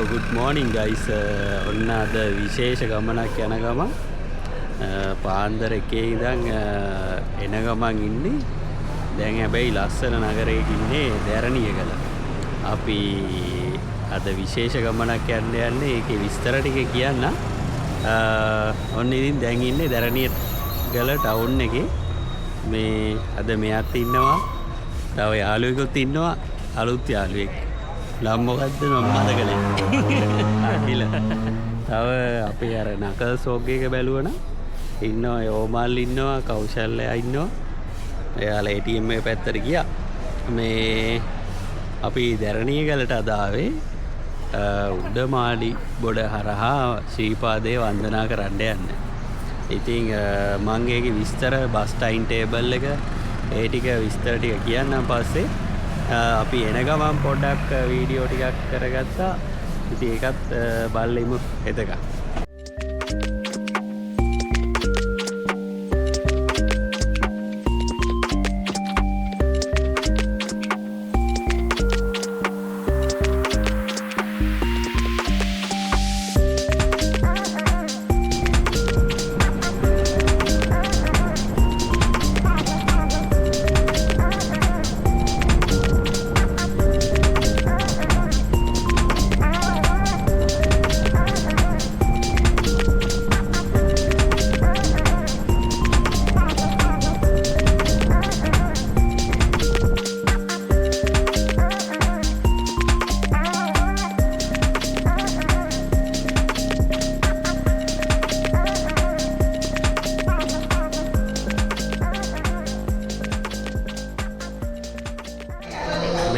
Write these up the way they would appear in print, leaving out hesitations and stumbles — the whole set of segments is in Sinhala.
good morning guys. ඔන්න අද විශේෂ ගමනක් යන ගමන් පාන්දර එකේ ඉඳන් එන ගමන් ඉන්නේ. දැන් හැබැයි ලස්සන නගරයක ඉන්නේ දැරණියගල. අපි අද විශේෂ ගමනක් යන්නේ ඒකේ විස්තර ටික කියන්න. ඔන්න ඉතින් දැන් ඉන්නේ දැරණියගල ටවුන් එකේ. මේ අද මෙයාත් ඉන්නවා. තව යාළුවෙකුත් ඉන්නවා. අලුත් යාළුවෙක්. නම් මොකද්ද මම මතකනේ. අකිල. තව අපේ අර නකල් සෝග් එක බැලුවනම් ඉන්නවා යෝමල් ඉන්නවා කෞශල්‍යයා ඉන්නවා. එයාලා ATM එක පැත්තට ගියා. මේ අපි දැරණියගලට අද ආවේ උඩමාඩි බොඩ හරහා ශ්‍රීපාදේ වන්දනා කරන්න යන්න. ඉතින් මම ඒකේ විස්තර බස් ටයිම් ටේබල් එක ඒ ටික විස්තර ටික කියන්නම් පස්සේ අපි එන ගමන් පොඩ්ඩක් වීඩියෝ ටිකක් කරගත්තා. ඉතින් ඒකත් බලෙමු එතකන්.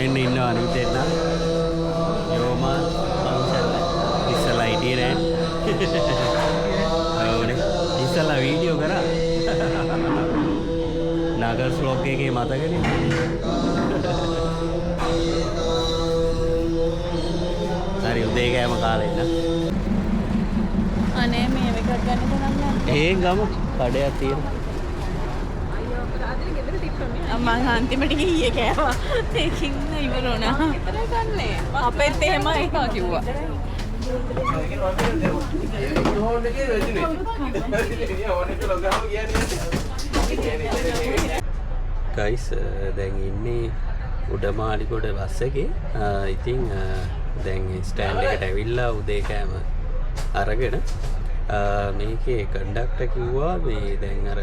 මෙන්න ඉන්නවා අනිත් එන්න යෝමල් කෞශල්‍ය ඉස්සලා හිටියේ නෑ. ඕනේ ඉස්සලා වීඩියෝ කරා නගර් ස්ලොග් එකේ මතකනේ. හරි උදේ කෑම කාලා ඉන්න. අනේ මේ එකක් ගන්න තරම් නෑ. ඒ ගම කඩයක් තියෙනවා. මම අන්තිමට ගියේ කෑවා. ඒකින් ඉවර වුණා. විතර ගන්නෑ. අපෙත් එහෙමයි කිව්වා. ගයිස් දැන් ඉන්නේ උඩමාලිගොඩ බස් එකේ. ඉතින් දැන් ස්ටෑන්ඩ් එකට ඇවිල්ලා උදේ කෑම අරගෙන මේකේ කන්ඩක්ටර් කිව්වා මේ දැන් අර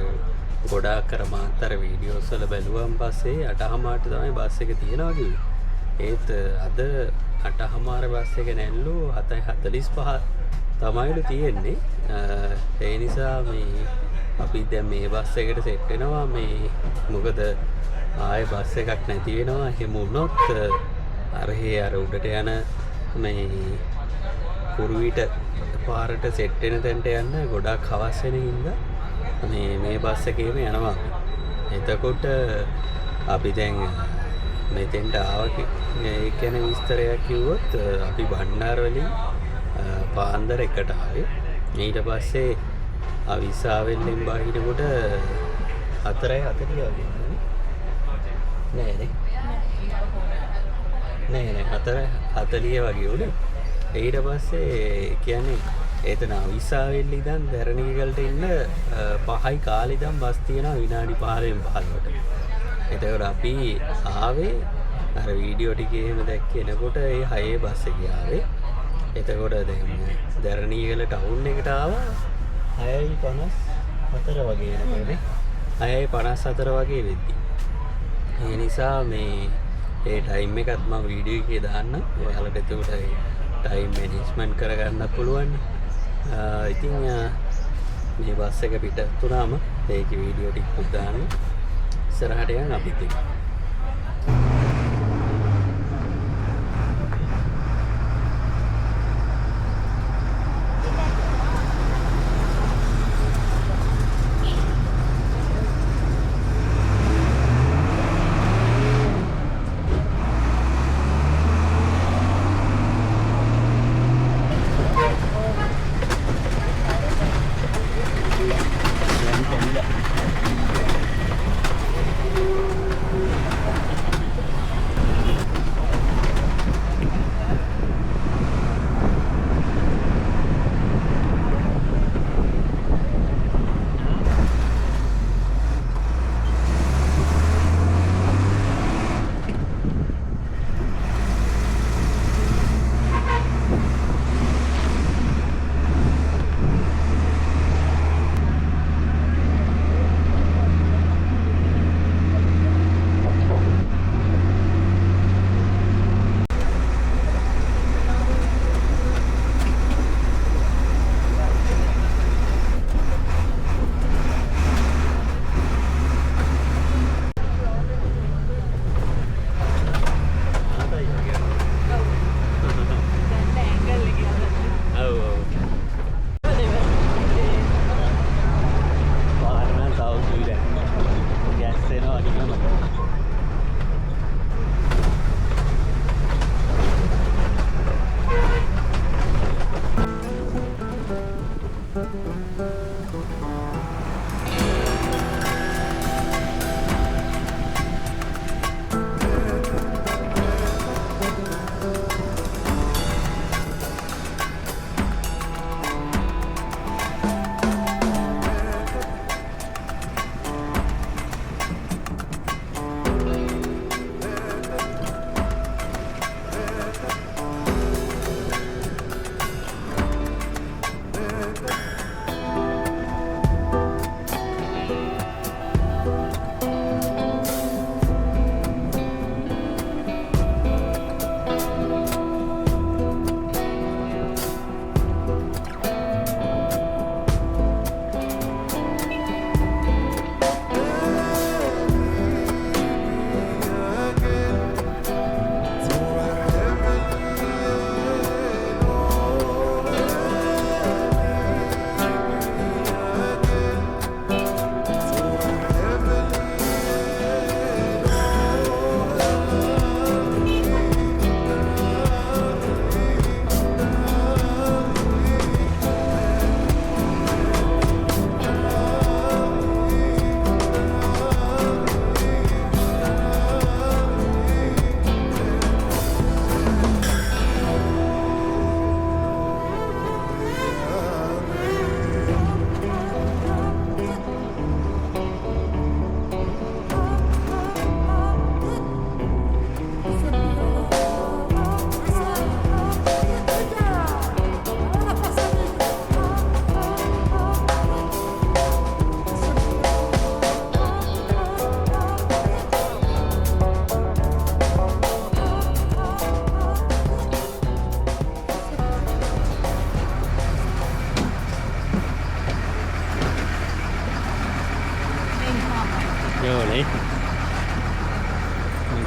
ගොඩාක් කර මාතර වීඩියෝස් වල බැලුවාන් පස්සේ 8:00ට තමයි බස් එක තියෙනවා කිව්වේ. ඒත් අද 8:00 බස් එක නැල්ලු 7:45 තමයිලු තියෙන්නේ. ඒ නිසා මේ අපි දැන් මේ බස් එකට සෙට් වෙනවා. මේ මොකද ආයේ බස් එකක් නැති වෙනවා. එහෙම වුණොත් අර උඩට යන මේ කුරුවිට පාරට සෙට් වෙන තැනට යන්න ගොඩාක් හවස් වෙන හින්දා මේ බස් එකේම යනවා. එතකොට අපි දැන් මෙතෙන්ට ආවා. ඒ කියන්නේ විස්තරයක් කිව්වොත් අපි බණ්ඩාර වලින් පාන්දර එකට ආවේ. ඊට පස්සේ අවිසාවෙල්ලෙන් බහිනකොට 4:40 වගේ නෑ 4:40 වගේ උනේ. ඊට පස්සේ කියන්නේ එතන අවිසාවෙල්ල ඉඳන් දැරණියගලට ඉන්න 5යි කාලේ ඉඳන් බස් තියෙනවා විනාඩි 5න් 15ට. එතකොට අපි ආවේ අර වීඩියෝ ටිකේ එහෙම දැක්කේනකොට ඒ 6 බස් එකේ ආවේ. එතකොට දැන් දැරණියගල ටවුන් එකට ආවා 6:54 වගේ නේද? 6:54 වගේ වෙද්දි. ඒ නිසා මේ ඒ ටයිම් එකත් මම වීඩියෝ එකේ දාන්න. ඔයාලට එතකොට ටයිම් මැනේජ්මන්ට් කරගන්න පුළුවන්. ඉතින් මේ බස් එක පිටත් වුණාම ඒකේ වීඩියෝ ටිකක් දාන්න. ඉස්සරහට යන් අපිත් එක්ක.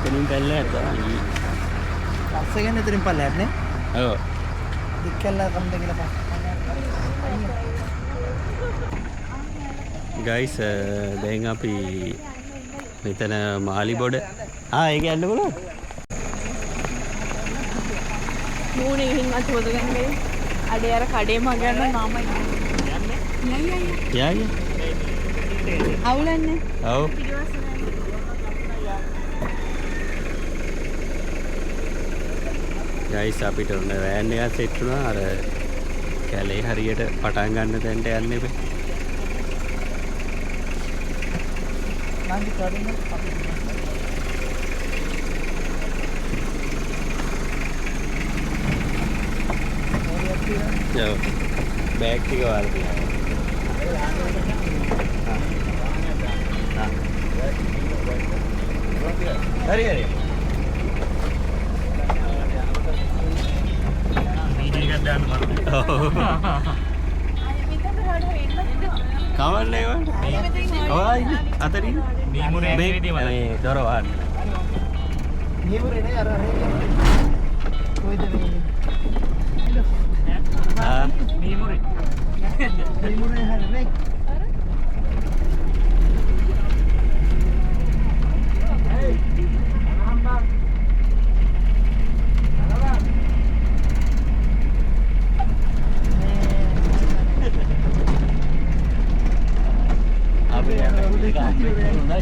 එතනින් පැල්ලට තමයි. බස් එක යන එතනින් පල්ලෙහාට නේ. ඔව්. දික්කල්ලා කම්ද කියලා පස්. ගයිස් දැන් අපි මෙතන මාලිබොඩ ඒක යන්න පුළුවන්. මූණේ ගිහින් අත හොදගන්නේ. අඩේ අර කඩේ මග යන මාමයි. යයි. අවුලන්නේ. ඔව්. ගයිස් අපිට උන වෑන් එකක් සෙට් වුණා. අර කැලේ හරියට පටන් ගන්න තැනට යන්න එපේ. නැන්දි කඩේම අපි ඔව්. බෑග් ටික වල තියන්න. හරි හරි. වීඩියෝ එකක් දාන්න මම. කවන්නේ වන්. ඔයයි අතරින් නීමුරේ ඇවිදී මම මේ දොර වහන්න. නියමුරේ නේ අර කොයිද මේ නීමුරේ හරි අපි යන්නේ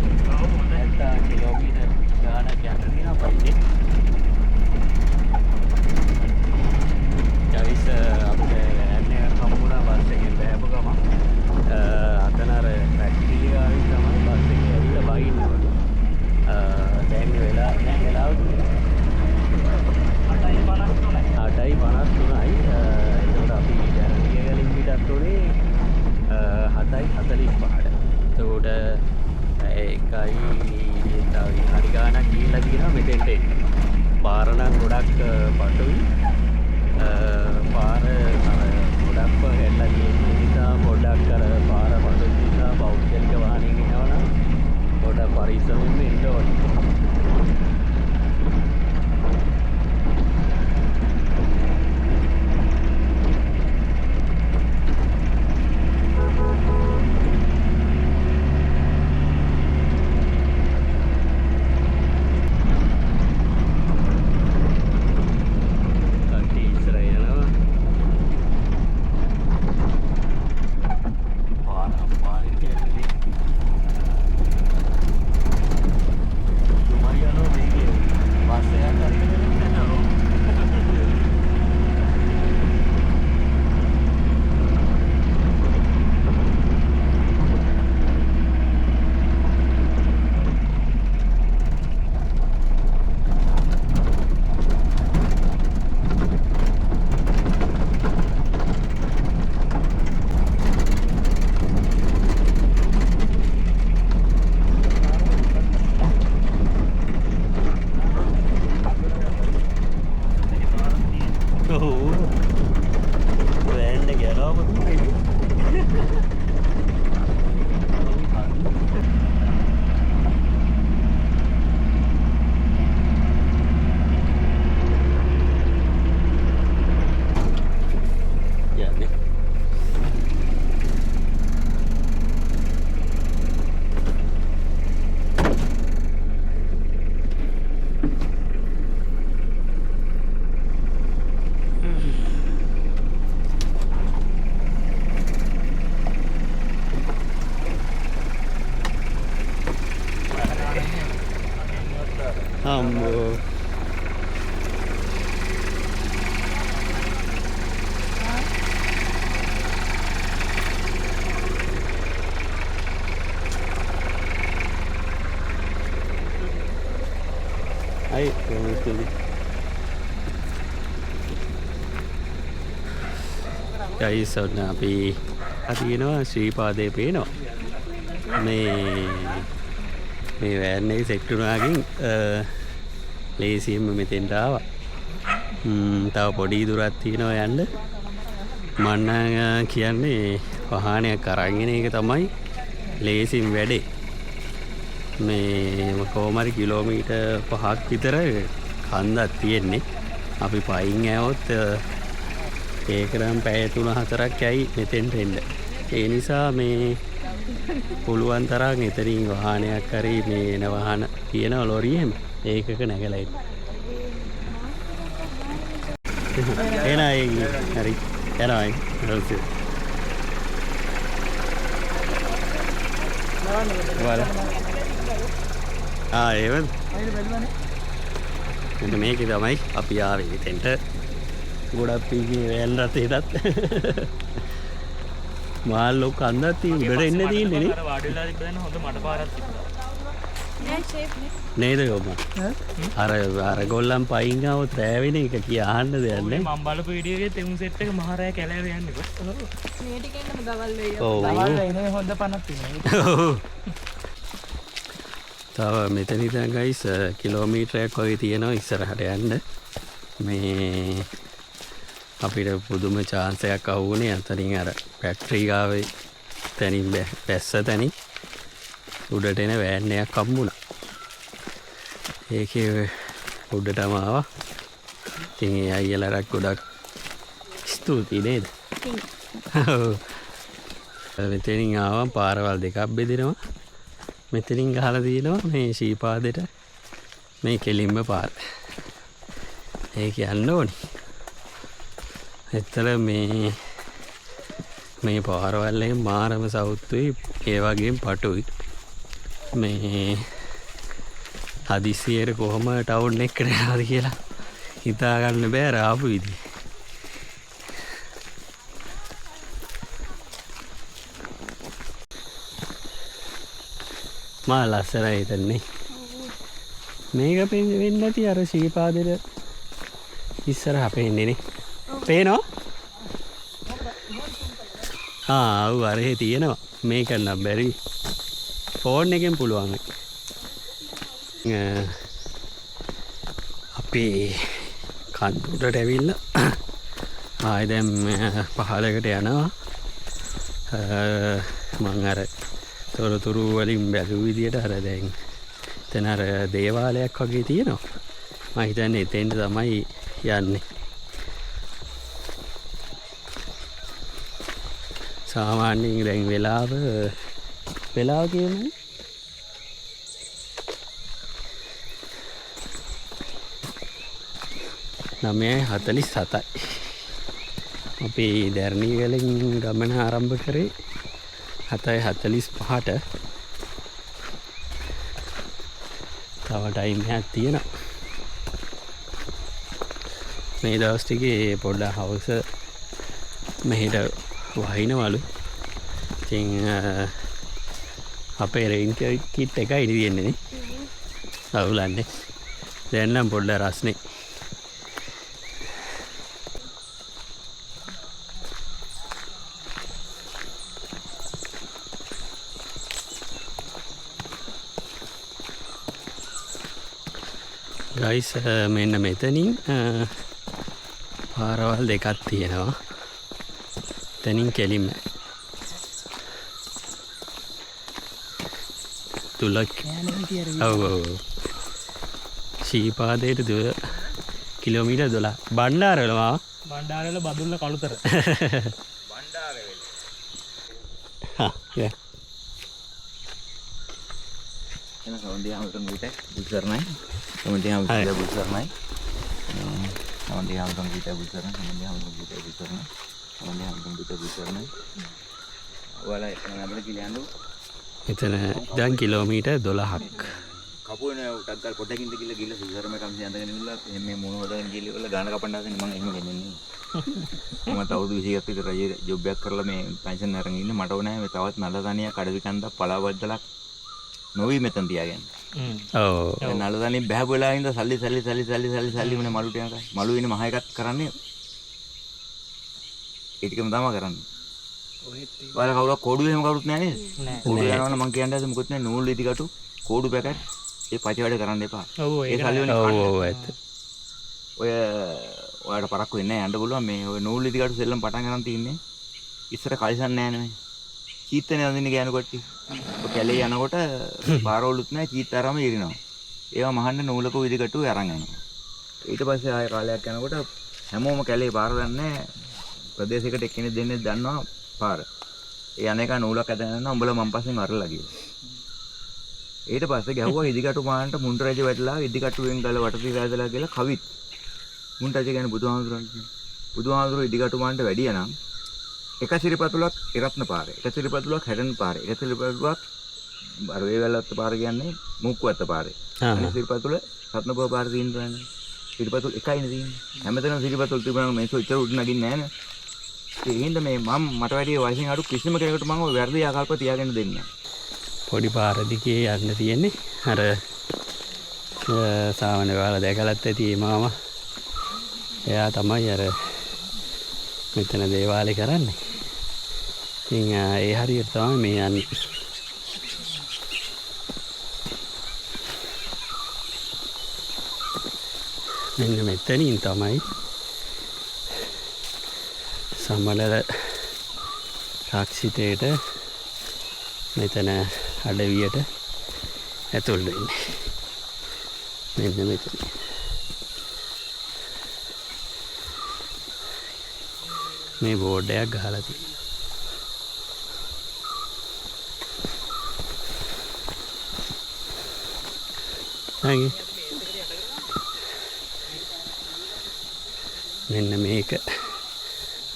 කිලෝමීටර් ගානක් යන්න තියෙනවා පස්සේ. ගයිස් අපිට යන්නේ හම්බුණා බස් එකෙන් බෑපු ගමන්. අතන අර ෆැක්ටරි ආවේ තමයි බස් එකේ ඇවිල්ලා බයින්න ඕනේ. දැන් වෙලාව 8:53යි. ඒකට අපි දැනගිය ගලින් පිටත් උනේ 7:45ට. එතකොට ඒකයි තව විනාඩි ගානක් ගිහිල්ලා තියෙනවා මෙතෙන්ට එන්න. පාර නම් ගොඩක් පටුයි. පාර ගොඩක්ම හැල්ලා තියෙන නිසා පොඩ්ඩක් අර පාර පටු නිසා පෞද්ගලික වාහනයෙන් එනවනම් පොඩ්ඩක් පරිස්සමෙන් එන්න ඕනේ. Ambo. Ay, vamos a ver. Guys, ඔන්න අපි අදිනවා ශ්‍රීපාදේ පේනවා. මේ වෑන් එක සෙට් වුණාකින් ලේසියෙන්ම මෙතෙන්ට ආවා. තව පොඩි දුරක් තියෙනවා යන්න. මම කියන්නේ වාහනයක් අරන් එන එක තමයි ලේසියෙන් වැඩේ. මේ කොහොමරි කිලෝමීටර් 5ක් විතර කන්දක් තියෙන්නේ. අපි පයින් ඇවොත් ඒකනම් පැය 3-4ක් යයි මෙතෙන්ට එන්න. ඒ නිසා මේ පුළුවන් තරම් එතනින් වාහනයක් හරි මේ එන වාහන තියෙන ලොරියෙම ඒකක නැගලා ඉන්න. එනයි හරි එනයි හරි. වල ඒවද මෙන්න මේක තමයි අපි ආවේ මෙතෙන්ට. ගොඩක් පීගේ වෑන් රථයටත් මාල්ලෝ කන්දක් තියෙන උඩට එන්න තියෙන්නේ නේ. වාඩි වෙලා ඉන්න හොඳ මඩ පාරක් නේද යෝම? අර ගොල්ලන් පයින් ආවොත් රෑවෙන එක කිය අහන්න දෙයක් නෑ. මම බලපු වීඩියෝ එකේ තෙමු සෙට් එක මහරෑ කැලෑව යන්නේ කොහොමද? මේ ටිකෙන්ම දවල් වෙයි. ඔව්. දවල් වෙන්නේ හොඳ පණක් තියෙනවා. තව මෙතන ඉඳන් ගයිස් කිලෝමීටරයක් වගේ තියෙනවා ඉස්සරහට යන්න. මේ අපිට පුදුම chance එකක් ආවුනේ අතරින් අර ෆැක්ටරි ගාවේ තනින් බැස්ස තනින් උඩට එන වෑන් එකක් හම්බුණා. ඒකේ උඩටම ආවා. ඉතින් ඒ අයියලාට ගොඩක් ස්තුතියි නේද? මෙතනින් ආවම පාරවල් දෙකක් බෙදෙනවා. මෙතනින් ගහලා තියෙනවා මේ ශීපාදෙට මේ කෙලින්ම පාර. ඒක යන්න ඕනි. එතන මේ පාරවල් එකේ මාරම සවුත්තුයි ඒ වගේම පටුයි. මේ හදිසියෙට කොහොම ටවුන් එකට යනවද කියලා හිතා ගන්න බෑ ආපු විදිහ. මා ලස්සනයි හිතන්නේ. මේක වෙන්නේ නැති අර ශීපාදෙට ඉස්සරහ පේන්නේ නේ. පේනවා? ඔව් අරේ තියෙනවා. මේක නම් බැරි. ෆෝන් එකෙන් පුළුවන්. අපි කන්දුරට ඇවිල්ලා ආයෙ දැන් පහලකට යනවා. මම අර තොරතුරු වලින් බැලුව විදියට අර දැන් එතන අර දේවාලයක් වගේ තියෙනවා. මම හිතන්නේ එතෙන්ට තමයි යන්නේ. සාමාන්‍යයෙන් දැන් වෙලාව කියන්නේ 9:47යි. අපි දැරණිවලින් ගමන ආරම්භ කරේ 7:45ට. තව ටයිම් එකක් තියෙනවා. මේ දවස් ටිකේ පොඩ්ඩක් හවස මෙහෙට වහිනවලු. ඉතින් අපේ රේන් කිට් එකයි තියෙන්නේ නේ. අවුලන්නේ. දැන් නම් පොඩ්ඩක් රස්නේ. ගයිස් මෙන්න මෙතනින් පාරවල් දෙකක් තියෙනවා. එතනින් කෙලින්ම තුලක් ඔව් ශීපාදයට kilometre 12. Bandarawela Badulla Kalutara. Kemudian hamilton kita busarnai, kemudian hamilton busarnai, kemudian hamilton kita busarnai, kemudian hamilton kita busarnai, kemudian hamilton kita busarnai. Walai mengambil pilihan tu. එතන දැන් කිලෝමීටර් 12ක්. කපුවනේ ටක්කල් පොඩකින් ගිහලා සුසරම කම්සි අඳගෙන ඉන්නවා. මේ මොන වදගෙන ගිහලා ගාන කපන්න හදන්නේ මම එහෙම ගෙන්නේ. මම අවුරුදු 20ක් විතර රජයේ ජොබ් එකක් කරලා මේ පෙන්ෂන් අරන් ඉන්නේ. මට ඕනේ මේ තවත් නලදනියක් අඩවි කන්දක් පලාවද්දලක් නොවි මෙතන තියාගන්න. ඔව්. නලදනිය බහැපු වෙලාවෙ ඉඳලා සල්ලි මොනේ මලු ටිකක් මලු වෙන මහ එකක් කරන්නේ. ඒ ටිකම තමයි කරන්නේ. ඔයාලා කවුරුත් කෝඩු එහෙම කවුරුත් නැහැ නේද? කෝඩු යනවනම් මං කියන්නේ මොකද නැහැ නූල් ඉදිකටු කෝඩු පැකට් ඒ පච වැඩ කරන්න එපා. ඒ සල්ලි වලින් ඔව් ඇත්ත. ඔයාලට පරක්කු වෙන්නේ නැහැ යන්න පුළුවන් මේ ඔය නූල් ඉදිකටු සෙල්ලම් පටන් ගන්න තින්නේ. ඉස්සර කලිසන් නැහැ නේ. චීත්තනේ අඳින්න ගෑනු කට්ටිය. ඔය කැලේ යනකොට පාරවලුත් නැහැ චීත්ත අරම ඉරිනවා. ඒවා මහන්න නූලක විදිකටු අරන් යනවා. ඊට පස්සේ ආය කාලයක් යනකොට හැමෝම කැලේ පාර දන්නේ ප්‍රදේශයකට එක්කෙනෙක් දෙන්නේ දන්නවා පාර. ඒ අනේක නූලක් ඇදගෙන යනවා උඹලා මං පස්සෙන් අරලා ගියා. ඊට පස්සේ ගැහුවා ඉදිකටු මාන්ට මුණ්ඩ රජ වැටලා ඉදිකටුවෙන් ගල වටපිට ඇදලා කියලා කවිත්. මුණ්ඩ රජ කියන්නේ බුදුහාමුදුරන්ට. බුදුහාමුදුරු ඉදිකටු මාන්ට වැඩියා නම් එක සිරිපතුලක් ඉරත්න පාරේ. එක සිරිපතුලක් හැරෙන පාරේ. එක සිරිපතුලක් අර වේවැල්ලත් පාර කියන්නේ මුක්කුවත්ත පාරේ. අනිත් සිරිපතුල රත්නපුර පාරේ තියෙනවා. සිරිපතුල් එකයිනේ තියෙන්නේ. හැමතැනම සිරිපතුල් තිබුණාම මේක ඉතර උඩ නගින්නේ නැහැ නේ. ඒ හින්දා මේ මට වැඩි වයසින් අඩු කිසිම කෙනෙකුට මම ඔය වැරදි ආකල්ප තියාගෙන දෙන්නේ නැහැ. පොඩි පාර දිගේ යන්න තියෙන්නේ. අර සාමාන්‍ය ඔයාලා දැකලත් ඇති මාමා. එයා තමයි අර මෙතන දේවාලේ කරන්නේ. ඉතින් ඒ හරියට තමයි මේ යන්නේ. මෙන්න මෙතනින් තමයි සමනල රක්ෂිතයට මෙතන අඩවියට ඇතුල් වෙන්නේ. මෙන්න මෙතන. මේ බෝඩ් එකක් ගහලා තියෙනවා. හරි. මෙන්න මේක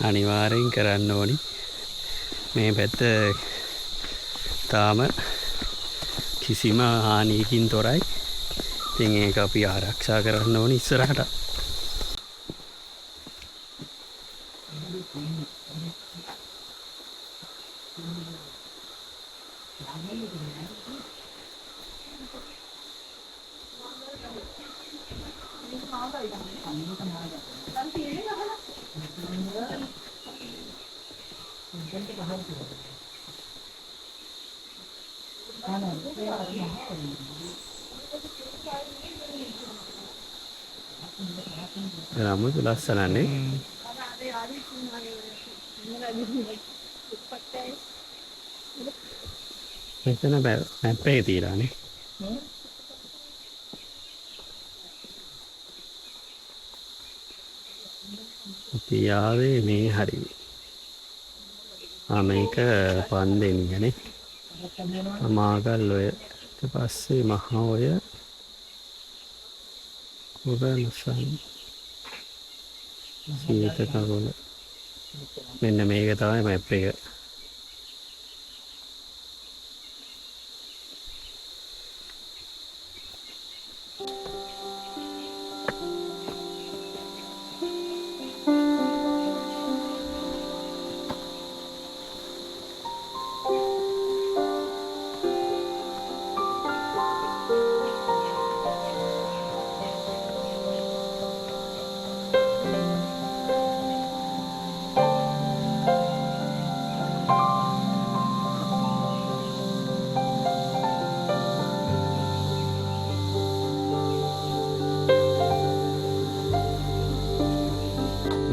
අනිවාර්යෙන් කරන්න ඕනි. මේ පැත්ත තාම කිසිම හානියකින් තොරයි. ඉතින් ඒක අපි ආරක්ෂා කරන්න ඕනි ඉස්සරහට. Rambut ලස්සනනේ. මෙතන මැප් එකේ තියලානේ. තියාවේ මේ හරියි. මේක පන්දෙනියනේ. මාගල් ඔය ඊට පස්සේ මහා ඔය උගන්සන් සීත කගොල. මෙන්න මේක තමයි මැප් එක.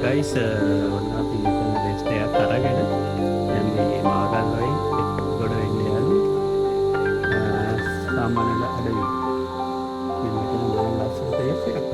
Guys, ඔන්න අපි මෙතන රෙස්ට් එකක් අරගෙන දැන් මේ මාගල්ලෝයි ගොඩ වෙන්න යන්නේ. සාමාන්‍ය අඩවි. මේ මෙතන මොන ලස්සන ප්ලේස් එකක්.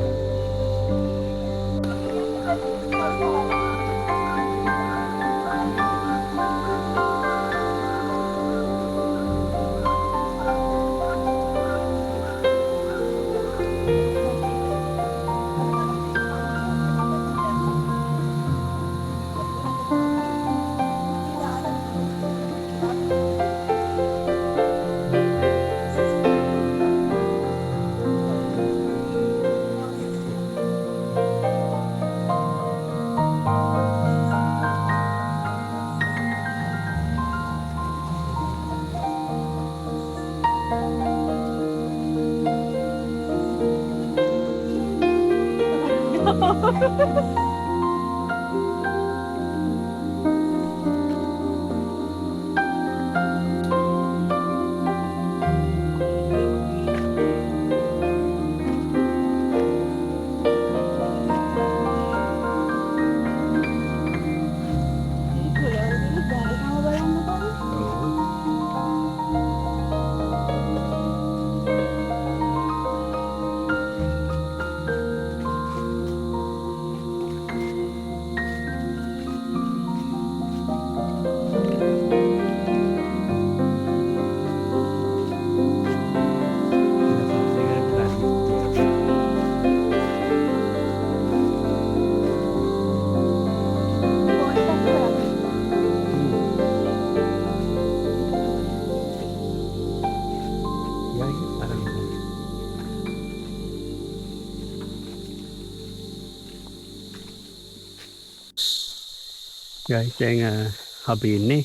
ගයිස් දැන් අපි ඉන්නේ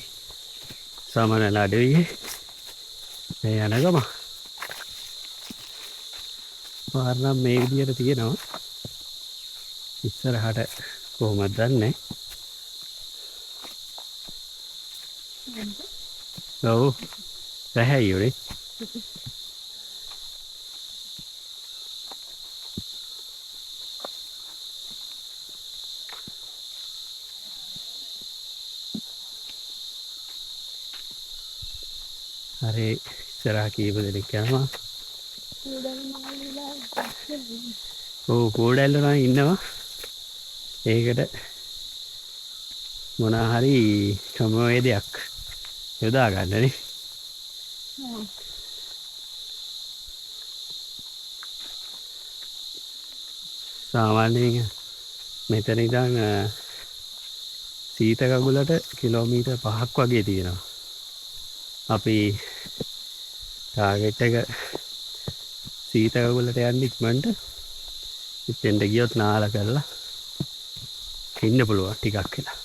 සමනල අඩවියේ මේ යන ගම පාරනම් මේ විදියට තියෙනවා ඉස්සරහට කොහොමද දන්නේ ඔව් රැහැයියෝනේ හරි ඉස්සරහ කීප දෙනෙක් යනවා ඔව් කෝඩැල්ල නම් ඉන්නවා ඒකට මොනා හරි ක්‍රමවේදයක් යොදා ගන්නනේ සාමාන්‍යයෙන් මෙතන ඉඳන් සීතකගුලට කිලෝමීටර් 5ක් වගේ තියෙනවා අපි ටාගට් එක සීතකගුලට යන්න ඉක්මනට ඉතින්ද ගියොත් නාල කරලා ඉන්න පුළුවන් ටිකක් වෙලා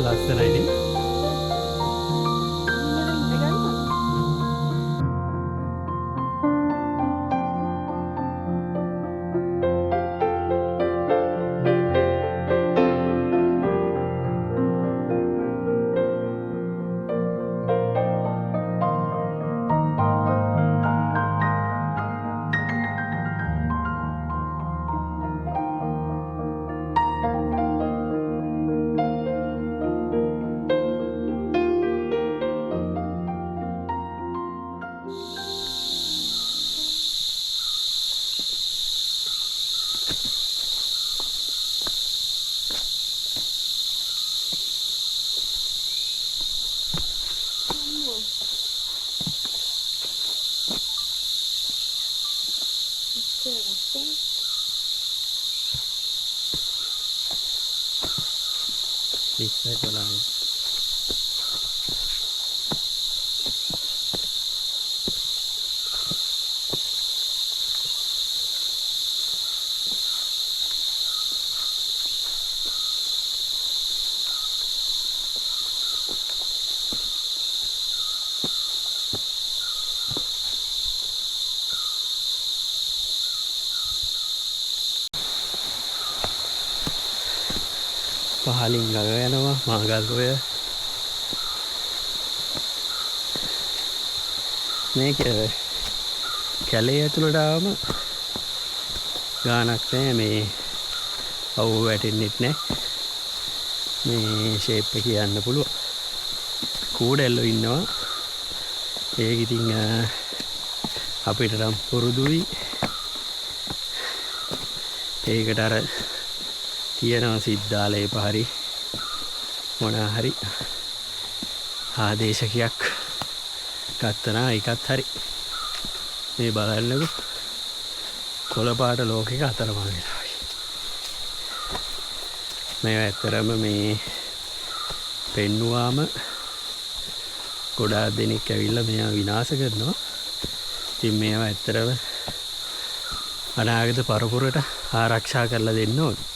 ලස්සනයිනේ ඉස්සයි බලන්න පහලින් ගඟ යනවා මාගල්ගොය මේක කැලේ ඇතුළට ආවම ගානක් නැහැ මේ අවුව වැටෙන්නෙත් නැහැ මේ ෂේප් එක කියන්න පුළුවන් කූඩැල්ලෝ ඉන්නවා ඒක ඉතින් අපිට නම් පුරුදුයි ඒකට අර තියෙනවා සිද්ධාලේ පහරි මොනා හරි ආදේශකයක් ගත්තනා එකත් හරි මේ බලන්නකො කොළපාට ලෝකෙක අතරමං වෙලා මේ ඇත්තරම මේ පෙන්නුවාම ගොඩාක් දෙනෙක් ඇවිල්ලා මේවා විනාශ කරනවා ඉතින් මේවා ඇත්තරම අනාගත පරපුරට ආරක්ෂා කරලා දෙන්න ඕනේ